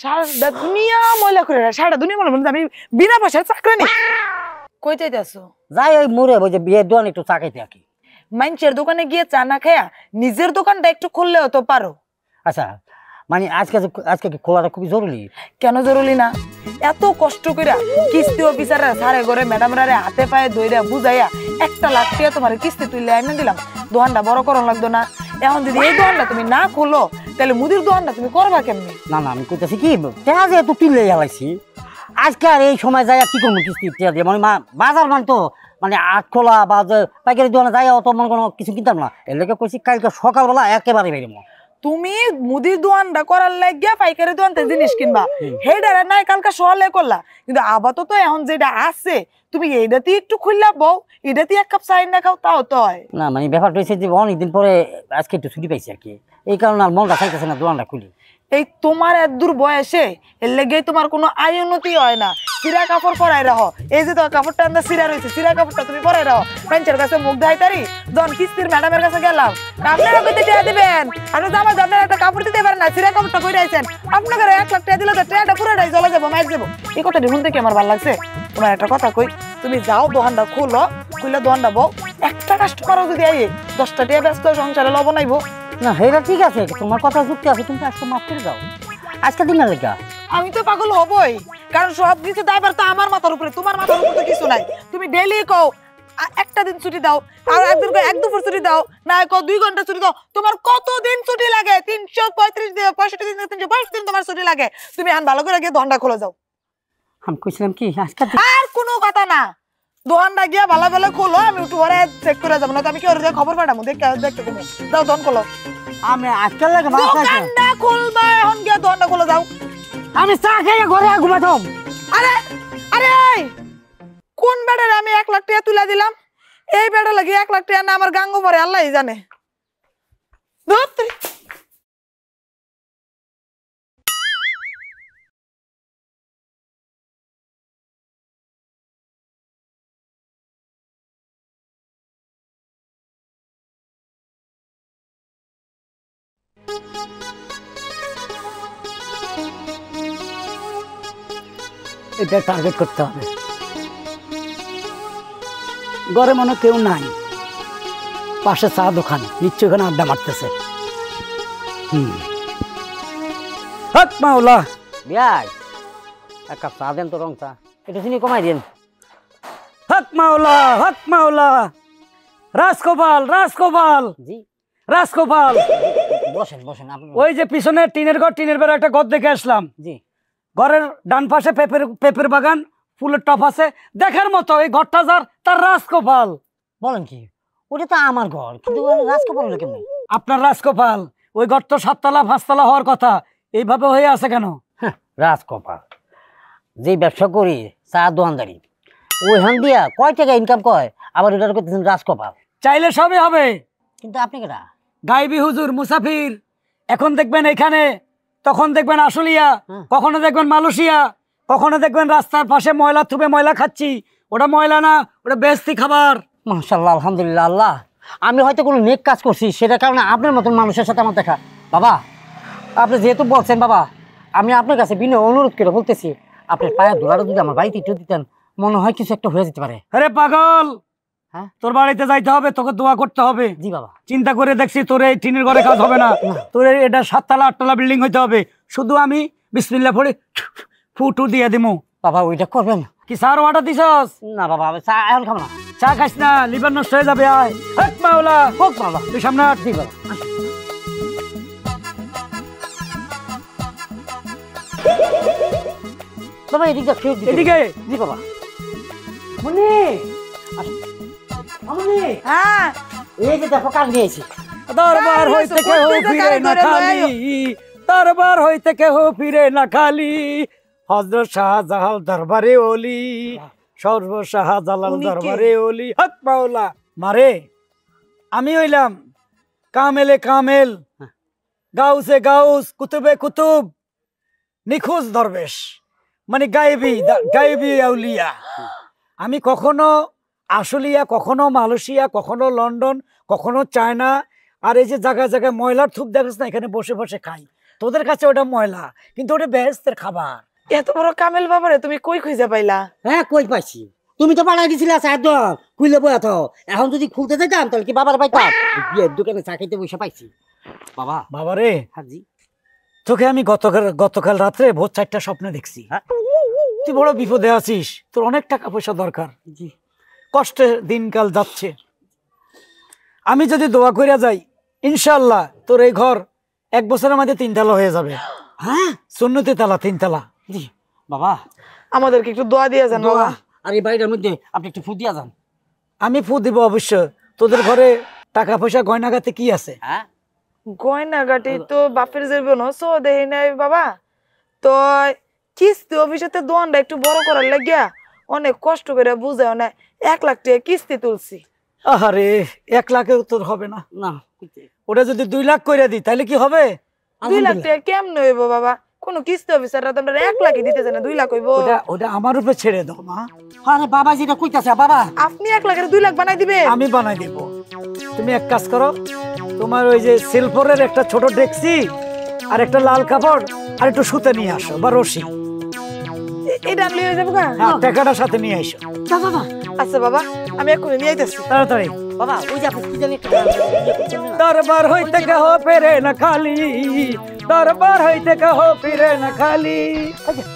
সারা দুনিয়া ময়লা করে সারা দুনিয়া ময়লা বলতে আমি বিনা পয়সার চাকরি নেই। কই যাইতেছো? যাই ওই মোড়ে ওই যে বিয়ের দোকান একটু চা খাইতে আকি। মানুষের দোকানে গিয়ে চা না খায়া নিজের দোকানটা একটু খুললেও তো পারো। আচ্ছা মানে আজকে কি খোলাটা খুবই জরুরি? কেন জরুরি না? এত কষ্ট কইরা কিস্তি অফিসাররা সারে ঘরে ম্যাডামরা হাতে পায়ে ধইরা বুঝাইয়া 1 লাখ টাকা তোমার কিস্তি তুইলে এনে দিলাম, দোকানটা বড় করন লাগতো না? এখন যদি এই দোকানটা তুমি না খোলো তাহলে মুদির দোকানটা তুমি করবা কেমনি? না না আমি কইতাছি কি টাকা যে তুই তুলে গেলাইছি আজকে আর এই সময় যাই কি করবো কিস্তি দিয়ে মানে বাজার মান তো মানে আট খোলা বা পাইকারি দোকানে যাই অত মনে কোনো কিছু কিনতাম না। এর লেগে কইছি কালকে সকালবেলা একেবারে বেরিয়ে তুমি মুদির দোকানটা করার লাগিয়া পাইকারি দোকানতে জিনিস কিনবা, হেডারে নাই কালকে সকালে করলা, কিন্তু আপাতত এখন যেটা আছে তুমি এইটাতে একটু খুললা বউ, এটাতে 1 কাপ চা না খাও তাও তো হয় না। মানে ব্যাপারটা হয়েছে যে অনেকদিন পরে আজকে একটু ছুটি পাইছি আর কি, এই কারণে আর মনটা চাইতেছে না দোকানটা খুলি। এই তোমার এত দূর বয়সে এর লেগে তোমার কোনো আয় উন্নতি হয় না। চিরা কাপড় পরাই রাখো, এই যে তোমার কাপড়টা আমরা চিরা রয়েছে চিরা কাপড়টা তুমি পরাই রাখো। ফ্রেঞ্চের কাছে মুখ ধাইতারি জন কিস্তির ম্যাডামের কাছে গেলাম, আপনারা কইতে টাকা দিবেন, আর জামা আপনারা একটা কাপড় দিতে পারেন না, চিরা কাপড়টা কই রাইছেন, আপনাদের 1 লাখ টাকা দিলে তো টাকাটা পুরোটাই চলে যাবো, মাইর যাবো। এই কথাটি শুনতে কি আমার ভালো লাগছে? তোমার একটা কথা কই, তুমি যাও দোকানটা খুলো, খুলে দোকানটা বউ, একটা কাস্টমারও যদি আইয়ে 10টা টাকা ব্যস্ত সংসারে লবণ আইবো। না হেরা ঠিক আছে, তোমার কথা যুক্তি আছে, তুমি আজকে মাফ করে দাও, আজকে দিন না লেখা। আমি তো পাগল হবই, কারণ সব কিছু দায়ভার তো আমার মাথার উপরে, তোমার মাথার উপরে তো কিছু নাই। তুমি ডেইলি কও একটা দিন ছুটি দাও, আর একদিন এক দুপুর ছুটি দাও, না কও 2 ঘন্টা ছুটি দাও, তোমার কত দিন ছুটি লাগে? 335 দিন 65 দিন 365 দিন তোমার ছুটি লাগে। তুমি আন ভালো করে গিয়ে দোকানটা খুলে যাও। আমি কইছিলাম কি আজকে আর কোনো কথা না, দোকানটা গিয়ে ভালো ভালো খোলো, আমি একটু পরে চেক করে যাবো, না তো আমি কি ওর খবর পাঠাবো দেখতে তুমি যাও দোকান খোলো। আমি আজকে লাগে দোকানটা খুলবা, এখন গিয়ে দোকানটা খুলে যাও। আমি চা খেয়ে ঘরে ঘুমাতাম। আরে আরে কোন বেড়ারে আমি 1 লাখ টাকা তুলে দিলাম, এই বেড়া লাগে 1 লাখ টাকা না আমার গাঙ্গ পরে আল্লাহই জানে। এটা টার্গেট করতে হবে। ঘরে মনে কেউ নাই, পাশে চা দোকান, নিশ্চয় ওখানে আড্ডা মারতেছে। হক মাওলা বিয়াই 1 কাপ চা দেন তো, রং চা একটু চিনি কমাই দেন। হক মাওলা রাজগোপাল জি রাজগোপাল বসেন বসেন। ওই যে পিছনে টিনের ঘর, টিনের বেড়া একটা ঘর দেখে আসলাম। জি ঘরের ডান পাশে পেঁপের বাগান, ফুলের টপ আছে দেখার মতো। এই ঘরটা যার, তার রাজগোপাল। বলেন কি? ওটা তো আমার ঘর, কিন্তু রাজগোপাল হলো কেমন? আপনার রাজগোপাল, ওই ঘর তো 7 তলা 5 তলা হওয়ার কথা, এইভাবে হয়ে আছে কেন? রাজগোপাল যে ব্যবসা করি চা দোকানদারি, ওইখান দিয়া কয় টাকা ইনকাম কয়, আবার ওটার করতেছেন রাজগোপাল। চাইলে সবই হবে, কিন্তু আপনি কেটা? গাইবি হুজুর মুসাফির। এখন দেখবেন এখানে, তখন দেখবেন আশুলিয়া, কখনো দেখবেন মালয়েশিয়া, কখনো দেখবেন রাস্তার পাশে ময়লা থুবে ময়লা খাচ্ছি। ওটা ময়লা না, ওটা বেস্তি খাবার। মাশাআল্লাহ আলহামদুলিল্লাহ। আল্লাহ, আমি হয়তো কোনো নেক কাজ করছি, সেটার কারণে আপনার মতন মানুষের সাথে আমার দেখা। বাবা আপনি যেহেতু বলছেন, বাবা আমি আপনার কাছে বিনয় অনুরোধ করে বলতেছি, আপনার পায়ে ধুলাটা যদি আমার বাড়িতে একটু দিতেন, মনে হয় কিছু একটা হয়ে যেতে পারে। আরে পাগল, হ্যাঁ তোর বাড়িতে যাইতে হবে, তোকে দোয়া করতে হবে। জি বাবা। চিন্তা করে দেখছি তোর এই টিনের ঘরে কাজ হবে না, তোর এটা 7 তলা 8 তলা বিল্ডিং হইতে হবে। শুধু আমি বিসমিল্লাহ পড়ে ফুটু দিয়ে দিমু। বাবা ওইটা করবেন কি? স্যার অর্ডার দিছস? না বাবা চা এখন খাবো না। চা খাইস না, লিভার নষ্ট হয়ে যাবে। আয় হক মাওলা তুই সামনে আট। জি বাবা। বাবা এদিকে এদিকে। জি বাবা। মনি হ্যাঁ এই যে দেখো কাজ নিয়েছি। দরবার হইতে কেহ ফিরে না খালি, দরবার হইতে কেহ ফিরে না খালি, হযরত শাহজালাল দরবারে ওলি, সর্ব শাহজালাল দরবারে ওলি। হক মাওলা। মারে আমি হইলাম কামেলে কামেল, গাউসে গাউস, কুতুবে কুতুব, নিখোঁজ দরবেশ, মানে গায়েবী আউলিয়া। আমি কখনো আশুলিয়া, কখনো মালয়েশিয়া, কখনো লন্ডন, কখনো চায়না, আর এই যে জায়গায় জায়গায় ময়লার থুপ দেখাস না, এখানে বসে বসে খাই, তোদের কাছে ওটা ময়লা কিন্তু ওটা বেহেশতের খাবার। এত বড় কামেল বাবারে তুমি কই খুঁজে পাইলা? হ্যাঁ কই পাইছি, তুমি তো বানাই দিছিলে একদম খুলে বই এত। এখন যদি খুলতে যেতাম তাহলে কি বাবার পাইতাম? বিয়ের দোকানে চা খাইতে বসে পাইছি। বাবা বাবা রে, হাজি তোকে আমি গতকাল রাত্রে ভোর 4টা স্বপ্নে দেখছি। হ্যাঁ? তুই বড় বিপদে আছিস, তোর অনেক টাকা পয়সা দরকার, জি কষ্টে দিনকাল যাচ্ছে। আমি যদি দোয়া কইরা যাই ইনশাআল্লাহ তোর এই ঘর 1 বছরের মধ্যে 3 তালা হয়ে যাবে। হ্যাঁ সুন্নতি তালা 3 তালা। জি বাবা আমাদেরকে একটু দোয়া দিয়ে যান বাবা। আর এই বাড়িটার মধ্যে আপনি একটু ফু দিয়া যান। আমি ফু দিব অবশ্য। তোদের ঘরে টাকা পয়সা গয়নাগাতে কি আছে? হ্যাঁ গয়নাগাটি তো বাপের জীবন সো দেই নাই বাবা। তো কিস্তি অফিসেতে দোয়ানটা একটু বড় করার লাগিয়া অনেক কষ্ট করে বুঝাও না 1 লাখ টাকা কিস্তি তুলছি। আহারে 1 লাখেও তোর হবে না। না ওটা যদি 2 লাখ কইরা দিই তাহলে কি হবে? 2 লাখ টাকা কেমনে হইব বাবা? কোন কিস্তি অফিসাররা তো আমরা 1 লাখই দিতে চায় না, 2 লাখ হইব। ওটা আমার উপরে ছেড়ে দাও মা। আরে বাবা যেটা কইতাছে বাবা, আপনি 1 লাখের 2 লাখ বানাই দিবেন? আমি বানাই দেব। তুমি এক কাজ করো, তোমার ওই যে সিলভারের একটা ছোট ডেক্সি আর একটা লাল কাপড় আর একটু সুতে নিয়ে আসো বা রশি। এটা আনলে হয়ে যাবো গা? হ্যাঁ, টাকাটা সাথে নিয়ে আসো। বাবা আচ্ছা বাবা, আমি এক্ষুনি নিয়ে আইতেছি। তাড়াতাড়ি। বাবা ওই যে আপনি কি জানি দরবার হইতে কহো ফিরে না খালি, দরবার হইতে কহো ফিরে না খালি।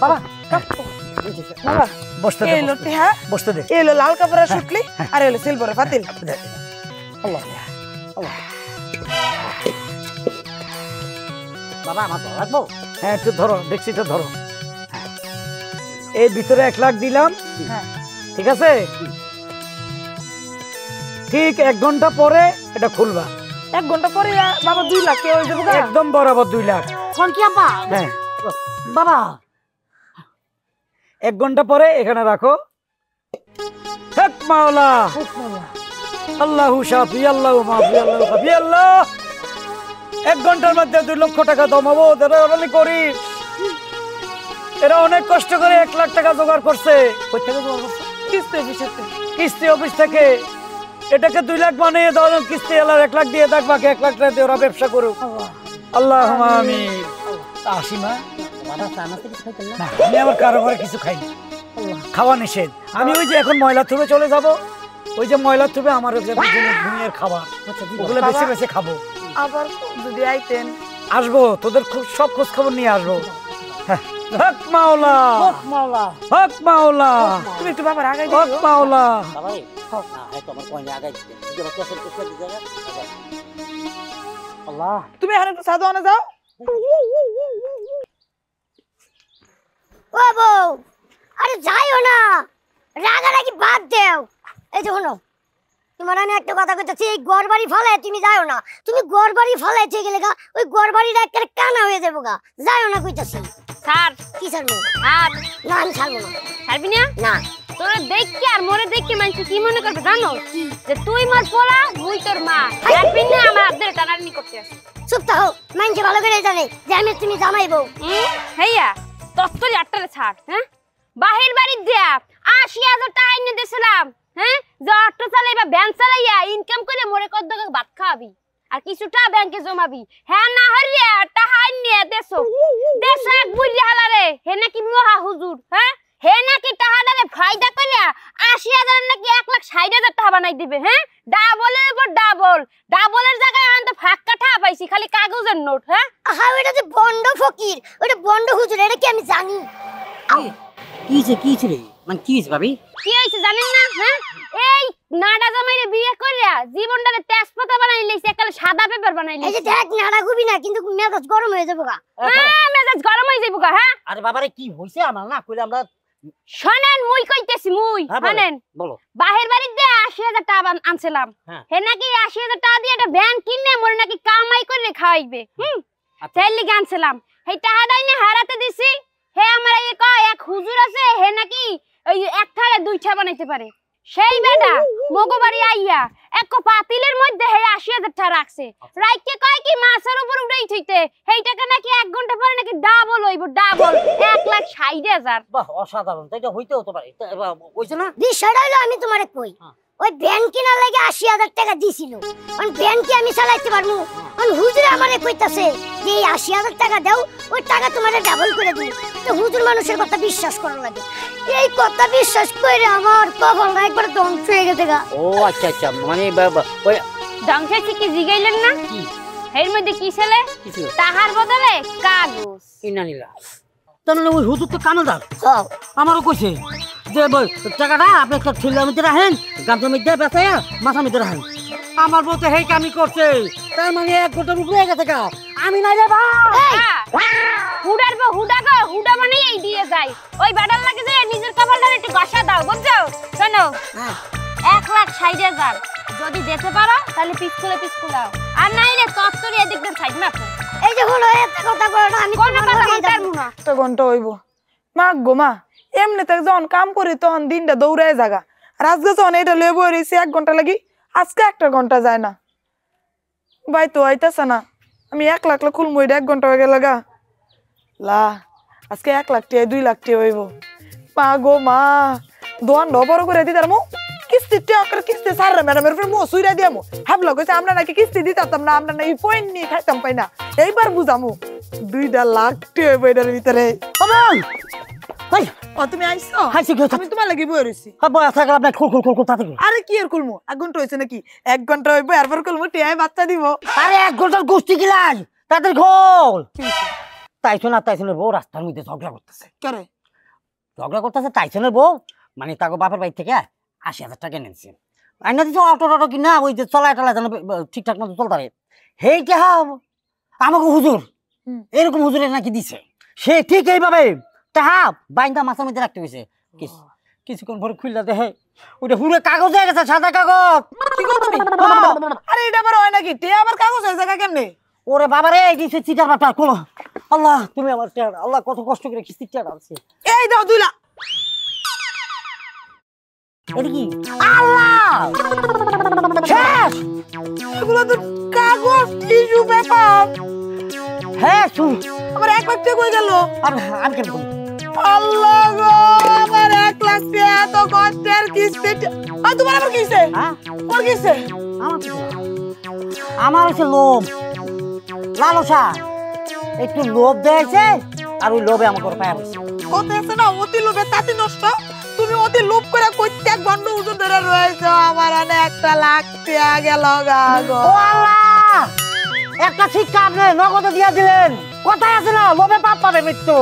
বাবা বাবা বসতে দে, এই লোটি, হ্যাঁ বসতে দে। এই হলো লাল কাপড়ের শুটলি আর এই হলো সিলভারের পাতিল। আল্লাহ আল্লাহ। বাবা আমার ভালো লাগবো? হ্যাঁ একটু ধরো, ডেক্সিটা ধরো। এই ভিতরে 1 লাখ দিলাম, হ্যাঁ ঠিক আছে? ঠিক 1 ঘন্টা পরে এটা খুলবা। 1 ঘন্টা পরে বাবা 2 লাখ টাকা হয়ে যাবো গা? একদম বরাবর 2 লাখ। কোন কি আব্বা? হ্যাঁ, বাবা 1 ঘন্টা পরে এখানে রাখো। হক মাওলা, আল্লাহু শাফি, আল্লাহু মাফি, আল্লাহু কাফি, আল্লাহ। 1 ঘন্টার মধ্যে 2 লক্ষ টাকা জমাবো। এরা অনেক গরিব, এরা অনেক কষ্ট করে 1 লাখ টাকা জোগাড় করছে। কই থেকে জোগাড় করছে? কিস্তি অফিসেতে। কিস্তি অফিস থেকে। এটাকে 2 লাখ বানিয়ে দাও, কিস্তি এলার 1 লাখ দিয়ে দেখ, বাকি 1 লাখ টাকা দিয়ে ওরা ব্যবসা করুক। আল্লাহ আমিন। আসিমা, বাবা চা নাস্তা কিছু খাইতেন না? না আমি আবার কারো ঘরে কিছু খাইনি, খাওয়া নিষেধ। আমি ওই যে এখন ময়লা থুবে চলে যাব, ওই যে ময়লা থুবে আমার দুনিয়ার খাবার, ওগুলো বেছে বেছে খাবো। আবার যদি আইতেন। আসবো, তোদের সব খোঁজ খবর নিয়ে আসবো। হ্যাঁ, হক মাওলা, হক মাওলা, হক মাওলা, তুমি একটু বাবার আগাই হক দিও। মাওলা। বাবা রে না হয়তো আমার কয়নে আগাই দিতে যেটা কেসের কেসের জায়গা। আল্লাহ তুমি এখন একটু সাধু আনে যাও। ও বউ, আরে যাইও না, রাগারাগি বাদ দেও। এই যে শোনো, তোমার আমি একটা কথা কইতেছি, এই ঘর বাড়ি ফলে তুমি যাইও না। তুমি ঘর বাড়ি ফলাইতে গেলে গা ওই ঘর বাড়িটা একেবারে কানা হয়ে যাবো গা। যাইও না কইতাছি। স্যার কি ছাড়বো? আর না আমি ছাড়বো না। ছাড়বি না? না তোরে দেখকে আর মোরে দেখকে মানুষ কি মনে করবে জানো? যে তুই মোর পোলা, মুই তোর মা। ছাড়বি না? আমার হাতে টানাটানি করতে আসে। চুপ থাকো, মাইনছে ভালো করে জানে যে আমি তুমি জামাই বউ। হেইয়া তত্তরি আটটারে ছাড়। হ্যাঁ বাহির বাড়ির দিয়া ৮০,০০০ টাকা এনে দিয়েছিলাম। হ্যাঁ যে অটো চালাইবা, ভ্যান চালাইয়া ইনকাম করে মোরে কত ভাত খাওয়াবি আর কিছুটা ব্যাংকে জমাবি। হ্যাঁ না হরিয়া টাকা নিয়ে দেশো দেশো এক বুড়ি হালারে হে নাকি মহা হুজুর। হ্যাঁ হে নাকি টাকাটারে ফায়দা কইরা ৮০,০০০ নাকি ১,৬০,০০০ টাকা বানাই দিবে। হ্যাঁ ডাবলের উপর ডাবল, ডাবলের জায়গায় আমি তো ফাঁকা টাকা পাইছি খালি কাগজের নোট। হ্যাঁ আহা ওটা যে বন্ড ফকির, ওটা বন্ড হুজুর, এটা কি আমি জানি? কি রে মানে কি হইছে ভাবি? কি হইছে জানেন না? হ্যাঁ এই নাডা জামাইরে বিয়ে কইরা জীবনটারে তেজপাতা বানাই লইছে, একালে সাদা পেপার বানাই এই যে লইছে। দেখ নাড়া গুবি না, কিন্তু মেজাজ গরম হয়ে যাবো গা। হ্যাঁ মেজাজ গরম হই যাইবো গা। হ্যাঁ আরে বাবারে কি হইছে আমার না কইলে আমরা শোনেন মুই কইতেছি মুই হ্যাঁ, বলো, শুনেন বলো। বাহির বাড়ি দিয়ে ৮০,০০০ টাকা আনছিলাম। হ্যাঁ। হে নাকি ৮০,০০০ টাকা দিয়ে একটা ভ্যান কিনে মোর নাকি কামাই করে খাওয়াইবে। সেই লিগে আনছিলাম। সেই টাকাটাই না হারাতে দিছি। হে আমার এই কয় এক হুজুর আছে, হে নাকি ওই এক থালে 2টা বানাইতে পারে। সেই বেটা মগো বাড়ি আইয়া এক পাতিলের মধ্যে হে ৮০,০০০ টাকা রাখছে। রাইকে কয় কি মাছের উপর উড়াই থইতে সেই টাকা নাকি 1 ঘন্টা পরে নাকি ডাবল হইব, ডাবল ১,৬০,০০০। বাহ অসাধারণ, তো এটা হইতে হতে পারে হইছে না? বিষয়টা হলো আমি তোমারে কই, ওই ভ্যান কেনার লাগে ৮০,০০০ টাকা দিছিল। ওই ভ্যান কি আমি চালাইতে পারবো? ওই হুজুর আমারে কইতাছে যে এই ৮০,০০০ টাকা দাও, ওই টাকা তোমারে ডাবল করে দিই। তো হুজুর মানুষের কথা বিশ্বাস করা লাগে। এই কথা বিশ্বাস করে আমার কপালটা একবার ধ্বংস হয়ে গেছে গা। ও আচ্ছা আচ্ছা, মানে ওই ধ্বংস হয়েছে কি জিগাইলেন না? কি এর মধ্যে কি ছেলে? কি ছিল? তাহার বদলে কাগজ। কিনা নিলা। তার মানে ওই হুজুর তো কামেদার। হ্যাঁ। আমারও কইছে যে টাকাটা আপনি একটা ছেলের মধ্যে রাখেন, গামছার মধ্যে বেচাইয়া মাথার মধ্যে রাখেন। আমার বউ তো হেই কামি করছে, তার মানে ১ ঘন্টার উপরে গেছে গা। আমি না যাবা হুডার বউ হুডা গো, হুডা মানে এই দিয়ে যায়। ওই বাডার লাগে যে নিজের কপালটা একটু ঘষা দাও, বুঝছো? শোনো, ১,৬০,০০০ যদি দিতে পারো তাহলে পিছকুলাও, আর নাই রে তত্তরি এদিক দিয়ে সাইড মারো। এই যে হলো একটা কথা কয় না, আমি কোন তোমার কথা লগেই বলতে যাবো। পারবো না। একটা ঘন্টা হইব। মা গো মা, এমনিতে যখন কাম করি তখন দিনটা দৌড়ায় জাগা। আর আজকে যখন এটা লেবু রয়েছে 1 ঘন্টা লাগি, আজকে 1 ঘন্টা যায় না। ভাই তো আইতাছে না, আমি 1 লাখ খুলবো, এটা 1 ঘন্টা হয়ে গেল গা। লা আজকে 1 লাখ টিয়া 2 লাখ টিয়া হইব। মা গো মা, দোয়ান বড় করে দিতার মো কিস্তি টিয়া কিস্তি সার ম্যাডামের ফের মো সুইরা দিয়ামো। হাবলা কইছে আমরা নাকি কিস্তি দিতাম না, আমরা নাকি পয়েন্ট নিয়ে খাইতাম পাই না। এইবার বুঝামু 2 লাখ টিয়া হইব এটার ভিতরে। ও তুমি আইছো? আমি তোমার লাগি বই রইছি। আরে আরে কি আর খুলমু? 1 ঘন্টা হইছে নাকি? 1 ঘন্টা হইব, এরপর খুলমু, টিয়ায় বাচ্চা দিব। ১ ঘন্টার গোষ্ঠী গিলাস তাদের খোল। তাইছনের বউ রাস্তার মধ্যে ঝগড়া করতেছে। করে তাইছনের বউ মানে তাকে বাপের বাড়ি থেকে ৮০,০০০ টাকা এনেছে। আইনা দিচ্ছে অটো কিনা, ওই যে চলায় টলায় যেন ঠিকঠাক মতো চলতে পারে। সেইটা আমাকে হুজুর এরকম হুজুরে নাকি দিছে। সে ঠিক এইভাবে তাহা বাইন্দা মাছের মধ্যে রাখতে গেছে। কিছুক্ষণ পরে খুললা দেখে ওইটা পুরো কাগজ হয়ে গেছে, সাদা কাগজ। কি গো তুমি? আরে এটা আবার হয় নাকি? টিয়া আবার কাগজ হয়ে জায়গা কেমনে? ওরে বাবারে, এই যে চিটার বাটা কোন আল্লাহ, তুমি আমার টিয়াটা, আল্লাহ কত কষ্ট করে কিস্তির টিয়াটা আছে। এই দাও 2 লাখ। এটা কি আল্লাহ শেষ। এগুলো তো কাগজ, টিস্যু পেপার। হ্যাঁ শুন, আমার 1 লাখ টাকা কই গেল? আমি কেন বলি আল্লাহ গো, আমার 1 লাখ টাকা এত কষ্টের কিস্তি। আর তোমার আবার কি হইছে? হ্যাঁ তোমার কি হইছে? আমার কি হলো? আমার হচ্ছে লোভ, লালসা, একটু লোভ দিয়েছে আর ওই লোভে আমাকে পায়া বসে। কত আছে না, অতি লোভে তাতি নষ্ট। তুমি অতি লোভ করে প্রত্যেক বন্ধ ওজন ধরে রয়েছো, আমার অনেক 1 লাখ টাকা গেল গা গো। ও আল্লাহ, একটা শিক্ষা আপনি নগদ দিয়া দিলেন। কথাই আছে না, লোভে পাপ পাবে মৃত্যু।